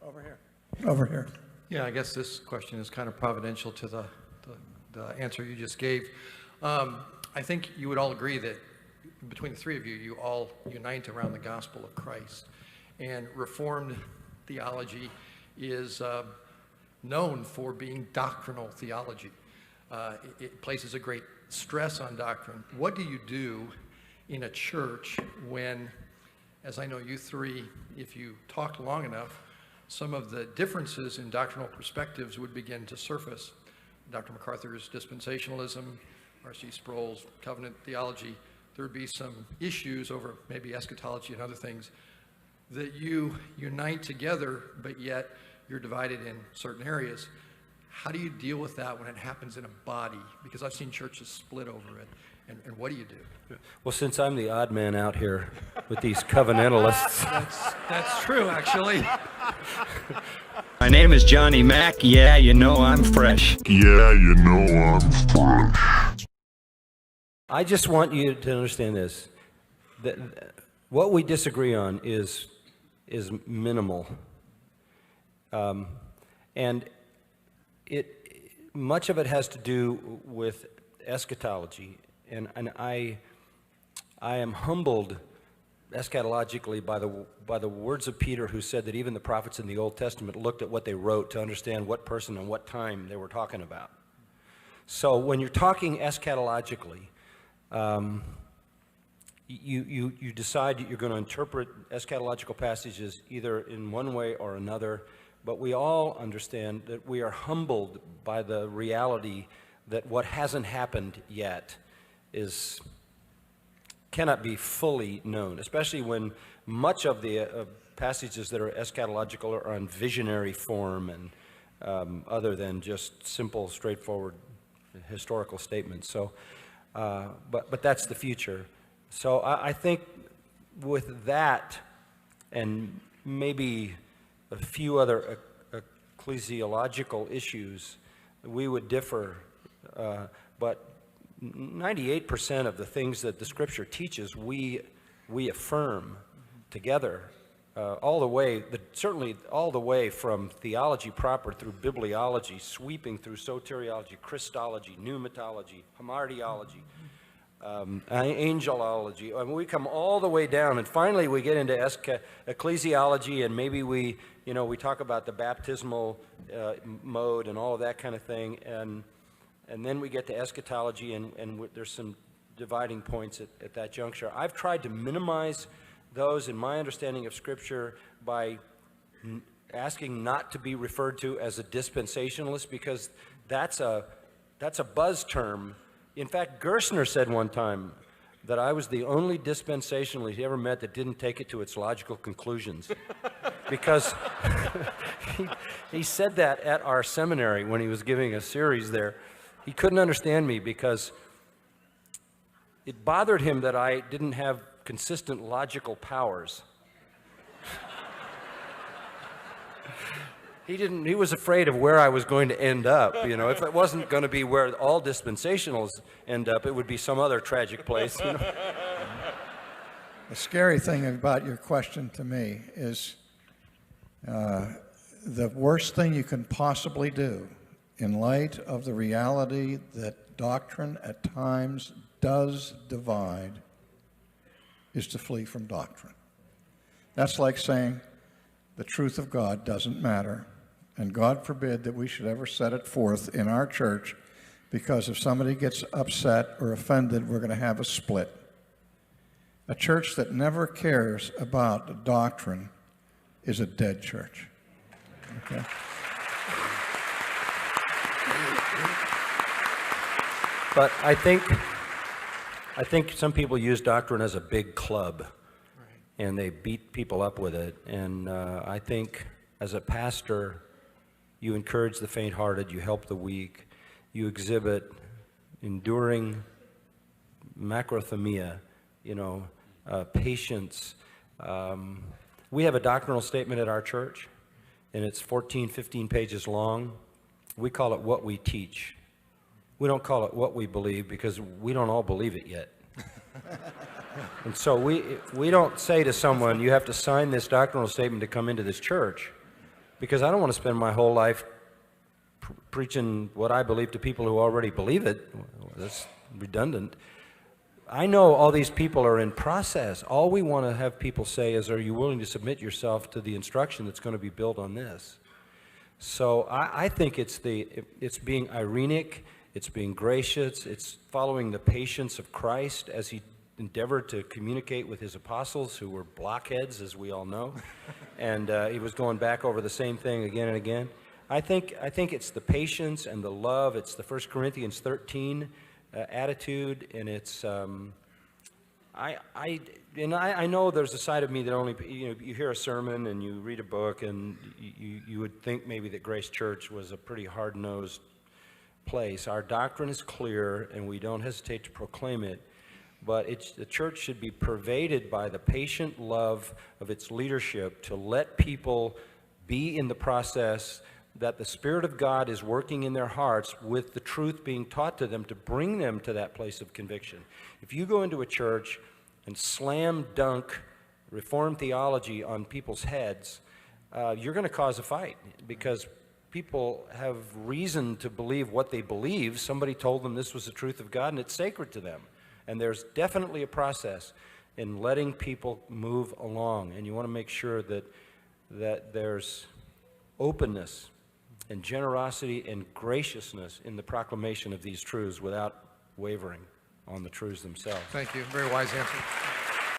Over here. Over here. Yeah, I guess this question is kind of providential to the answer you just gave. I think you would all agree that between the three of you, you all unite around the gospel of Christ. And Reformed theology is known for being doctrinal theology. It places a great stress on doctrine. What do you do in a church when, as I know you three, if you talked long enough, some of the differences in doctrinal perspectives would begin to surface? Dr. MacArthur's dispensationalism, R.C. Sproul's covenant theology, there would be some issues over maybe eschatology and other things that you unite together, but yet you're divided in certain areas. How do you deal with that when it happens in a body? Because I've seen churches split over it. And what do you do? Well, since I'm the odd man out here with these covenantalists. That's true, actually. My name is Johnny Mac. Yeah, you know I'm fresh. Yeah, you know I'm fresh. I just want you to understand this. That what we disagree on is minimal. And much of it has to do with eschatology. And I am humbled eschatologically by the words of Peter, who said that even the prophets in the Old Testament looked at what they wrote to understand what person and what time they were talking about. So when you're talking eschatologically, you decide that you're going to interpret eschatological passages either in one way or another, but we all understand that we are humbled by the reality that what hasn't happened yet cannot be fully known, especially when much of the passages that are eschatological are on visionary form and other than just simple, straightforward historical statements. So, but that's the future. So I think with that and maybe a few other ecclesiological issues, we would differ, but 98% of the things that the Scripture teaches, we affirm together, all the way, certainly all the way from theology proper through bibliology, sweeping through soteriology, Christology, pneumatology, hamartiology, angelology. I mean, we come all the way down, and finally we get into ecclesiology, and maybe we talk about the baptismal mode and all of that kind of thing, and then we get to eschatology, and there's some dividing points at that juncture. I've tried to minimize those in my understanding of Scripture by asking not to be referred to as a dispensationalist, because that's a buzz term. In fact, Gerstner said one time that I was the only dispensationalist he ever met that didn't take it to its logical conclusions. Because he said that at our seminary when he was giving a series there. He couldn't understand me because it bothered him that I didn't have consistent logical powers. He was afraid of where I was going to end up. If it wasn't going to be where all dispensationals end up, it would be some other tragic place. The scary thing about your question to me is the worst thing you can possibly do in light of the reality that doctrine at times does divide is to flee from doctrine. That's like saying the truth of God doesn't matter, and God forbid that we should ever set it forth in our church, because if somebody gets upset or offended, we're going to have a split. A church that never cares about doctrine is a dead church. Okay? But I think some people use doctrine as a big club, and they beat people up with it. And I think as a pastor, you encourage the faint-hearted, you help the weak, you exhibit enduring macrothemia, patience. We have a doctrinal statement at our church, and it's 14, 15 pages long. We call it What We Teach. We don't call it What We Believe, because we don't all believe it yet. And so we don't say to someone, you have to sign this doctrinal statement to come into this church. because I don't want to spend my whole life preaching what I believe to people who already believe it. That's redundant. I know all these people are in process. All we want to have people say is, are you willing to submit yourself to the instruction that's going to be built on this? So I think it's being irenic, it's being gracious, it's following the patience of Christ as he endeavored to communicate with his apostles, who were blockheads, as we all know, and he was going back over the same thing again and again. I think it's the patience and the love. It's the 1 Corinthians 13 attitude, and it's I know there's a side of me that only, you hear a sermon and you read a book, and you would think maybe that Grace Church was a pretty hard-nosed place. Our doctrine is clear, and we don't hesitate to proclaim it. But the church should be pervaded by the patient love of its leadership to let people be in the process that the Spirit of God is working in their hearts with the truth being taught to them to bring them to that place of conviction. If you go into a church and slam dunk Reformed theology on people's heads, you're going to cause a fight, because people have reason to believe what they believe. Somebody told them this was the truth of God, and it's sacred to them. And there's definitely a process in letting people move along, and you want to make sure that there's openness and generosity and graciousness in the proclamation of these truths without wavering on the truths themselves. Thank you. Very wise answer.